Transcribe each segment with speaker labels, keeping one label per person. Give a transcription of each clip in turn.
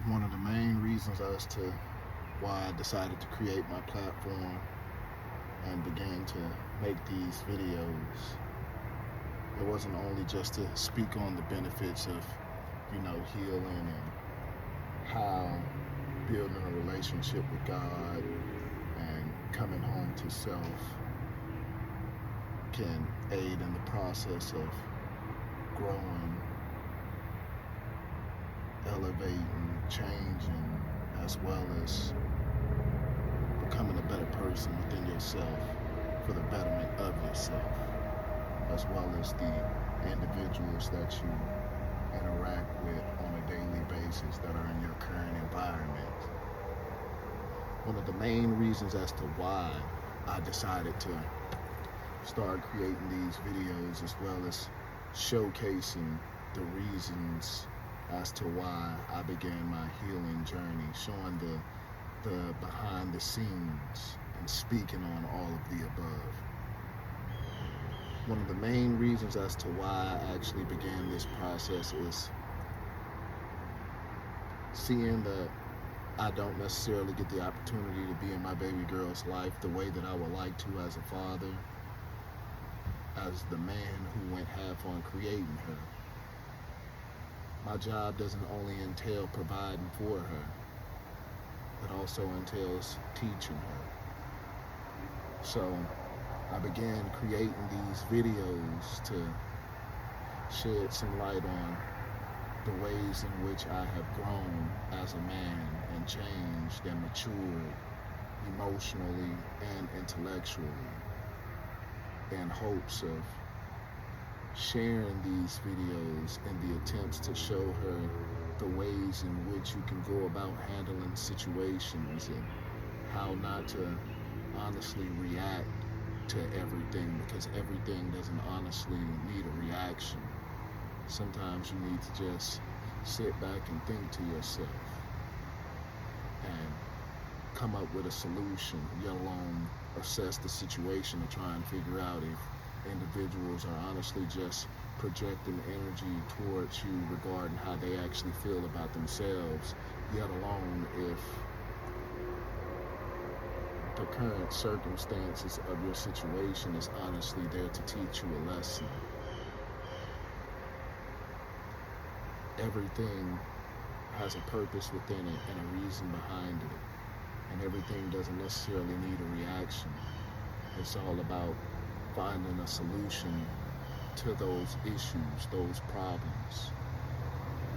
Speaker 1: One of the main reasons as to why I decided to create my platform and began to make these videos, it wasn't only just to speak on the benefits of, healing and how building a relationship with God and coming home to self can aid in the process of growing, elevating, changing, as well as becoming a better person within yourself for the betterment of yourself, as well as the individuals that you interact with on a daily basis that are in your current environment. One of the main reasons as to why I decided to start creating these videos, as well as showcasing the reasons as to why I began my healing journey, showing the behind the scenes and speaking on all of the above. One of the main reasons as to why I actually began this process is seeing that I don't necessarily get the opportunity to be in my baby girl's life the way that I would like to as a father, as the man who went half on creating her. My job doesn't only entail providing for her, it also entails teaching her. So I began creating these videos to shed some light on the ways in which I have grown as a man and changed and matured emotionally and intellectually, in hopes of sharing these videos in the attempts to show her the ways in which you can go about handling situations and how not to honestly react to everything, because everything doesn't honestly need a reaction. Sometimes you need to just sit back and think to yourself and come up with a solution, let alone assess the situation and try and figure out if individuals are honestly just projecting energy towards you regarding how they actually feel about themselves, yet alone if the current circumstances of your situation is honestly there to teach you a lesson. Everything has a purpose within it and a reason behind it, and everything doesn't necessarily need a reaction. It's all about finding a solution to those issues, those problems,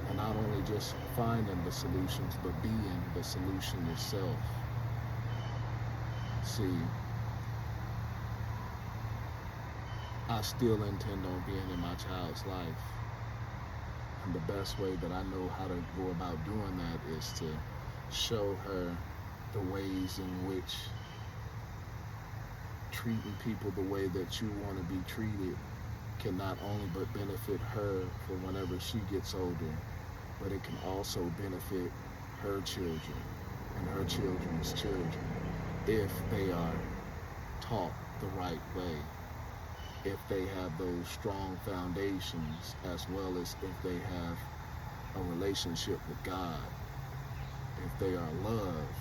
Speaker 1: and not only just finding the solutions, but being the solution yourself. See, I still intend on being in my child's life, and the best way that I know how to go about doing that is to show her the ways in which treating people the way that you want to be treated can not only but benefit her for whenever she gets older, but it can also benefit her children and her children's children if they are taught the right way, if they have those strong foundations, as well as if they have a relationship with God, if they are loved,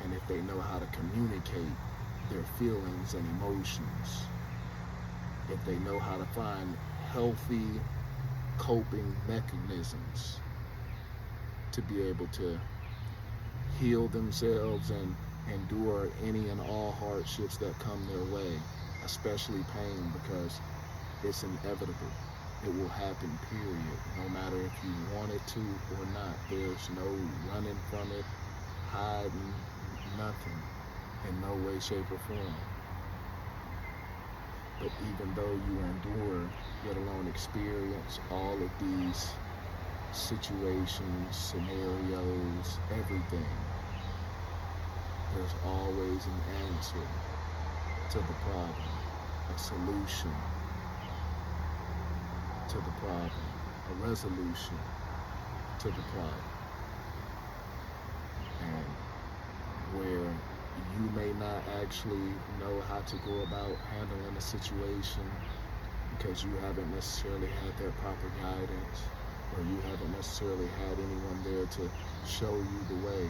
Speaker 1: and if they know how to communicate their feelings and emotions, if they know how to find healthy coping mechanisms to be able to heal themselves and endure any and all hardships that come their way, especially pain, because it's inevitable. It will happen, period. No matter if you want it to or not. There's no running from it, hiding, nothing, in no way, shape, or form. But even though you endure, let alone experience all of these situations, scenarios, everything, there's always an answer to the problem, a solution to the problem, a resolution to the problem. And where you may not actually know how to go about handling a situation because you haven't necessarily had that proper guidance, or you haven't necessarily had anyone there to show you the way,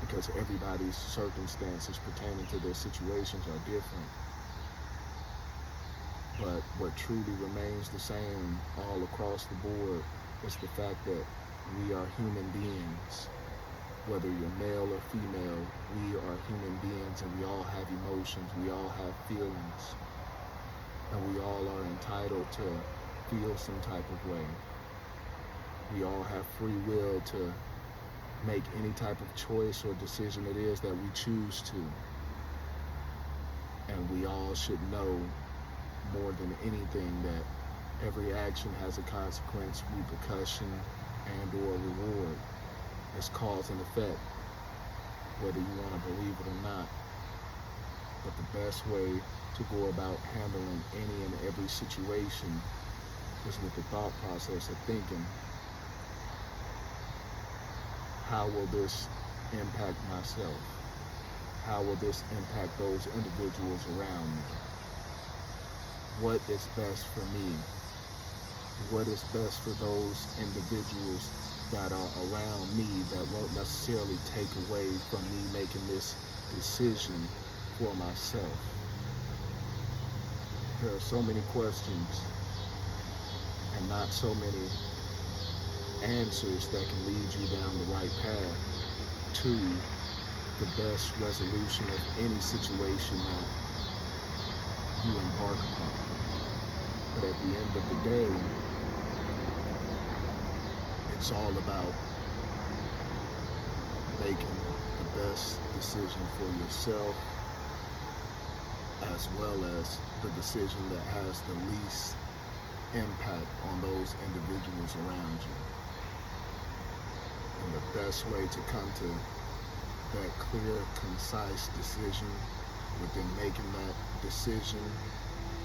Speaker 1: because everybody's circumstances pertaining to their situations are different. But what truly remains the same all across the board is the fact that we are human beings. Whether you're male or female, we are human beings, and we all have emotions, we all have feelings, and we all are entitled to feel some type of way. We all have free will to make any type of choice or decision it is that we choose to. And we all should know more than anything that every action has a consequence, repercussion, and or reward. It's cause and effect, whether you want to believe it or not. But the best way to go about handling any and every situation is with the thought process of thinking, how will this impact myself? How will this impact those individuals around me? What is best for me? What is best for those individuals that are around me that won't necessarily take away from me making this decision for myself? There are so many questions and not so many answers that can lead you down the right path to the best resolution of any situation that you embark upon. But at the end of the day, it's all about making the best decision for yourself, as well as the decision that has the least impact on those individuals around you. And the best way to come to that clear, concise decision within making that decision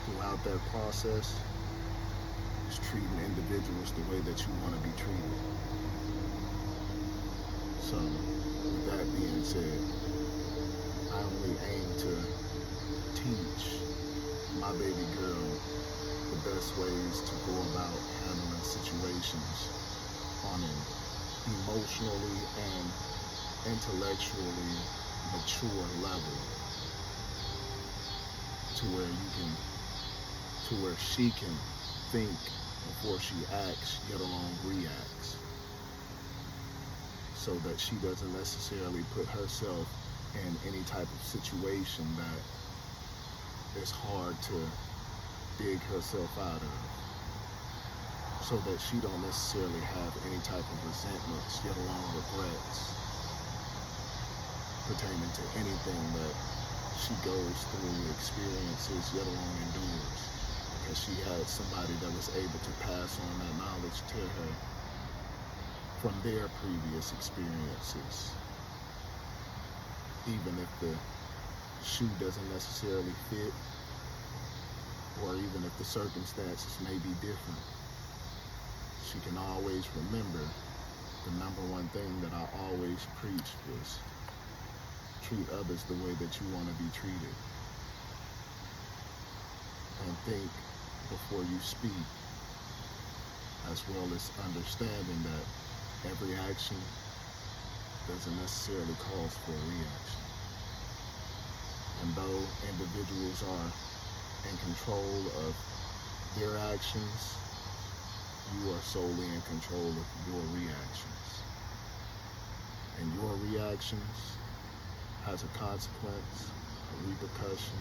Speaker 1: throughout that process is treating individuals the way that you want to be treated. So, with that being said, I only aim to teach my baby girl the best ways to go about handling situations on an emotionally and intellectually mature level, to where she can think before she acts, yet alone reacts, so that she doesn't necessarily put herself in any type of situation that is hard to dig herself out of, so that she don't necessarily have any type of resentments, yet alone regrets, pertaining to anything that she goes through, experiences, yet alone endures, because she had somebody that was able to pass on that knowledge to her from their previous experiences. Even if the shoe doesn't necessarily fit, or even if the circumstances may be different, she can always remember the number one thing that I always preached was treat others the way that you want to be treated. And think before you speak, as well as understanding that every action doesn't necessarily call for a reaction. And though individuals are in control of their actions, you are solely in control of your reactions. And your reactions has a consequence, a repercussion,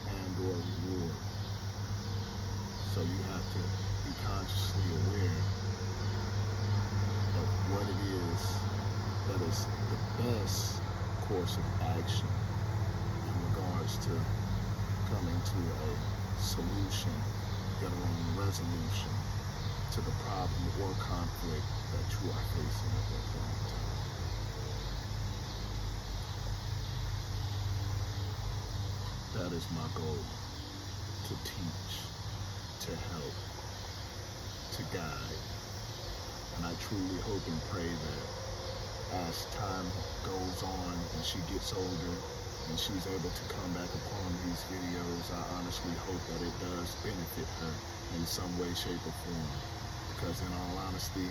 Speaker 1: and or reward. So you have to be consciously aware of what it is that is the best course of action in regards to coming to a solution, get a resolution to the problem or conflict that you are facing at that point in time. That is my goal, to teach, to help, to guide. And I truly hope and pray that as time goes on and she gets older and she's able to come back upon these videos, I honestly hope that it does benefit her in some way, shape, or form. Because in all honesty,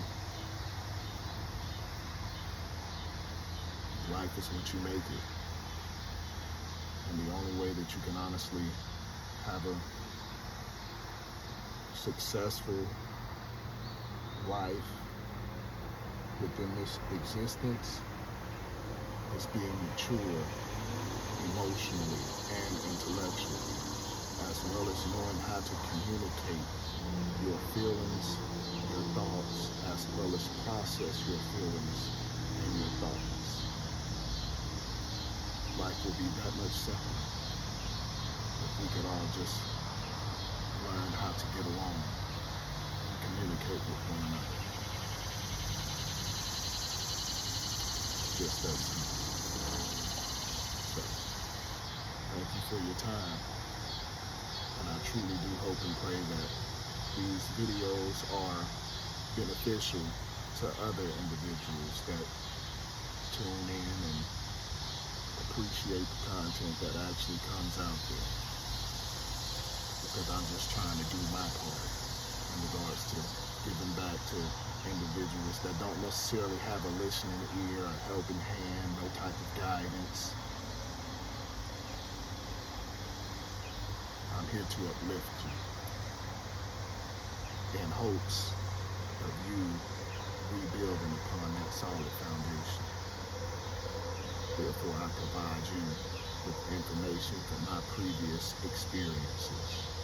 Speaker 1: life is what you make it. And the only way that you can honestly have a successful life within this existence is being mature emotionally and intellectually, as well as knowing how to communicate your feelings, your thoughts, as well as process your feelings and your thoughts. Life will be that much simpler if we could all just learn how to get along and communicate with one another. Just that simple. So, thank you for your time. And I truly do hope and pray that these videos are beneficial to other individuals that tune in and appreciate the content that actually comes out there. Because I'm just trying to do my part in regards to giving back to individuals that don't necessarily have a listening ear, a helping hand, no type of guidance. I'm here to uplift you in hopes of you rebuilding upon that solid foundation. Therefore, I provide you with information from my previous experiences.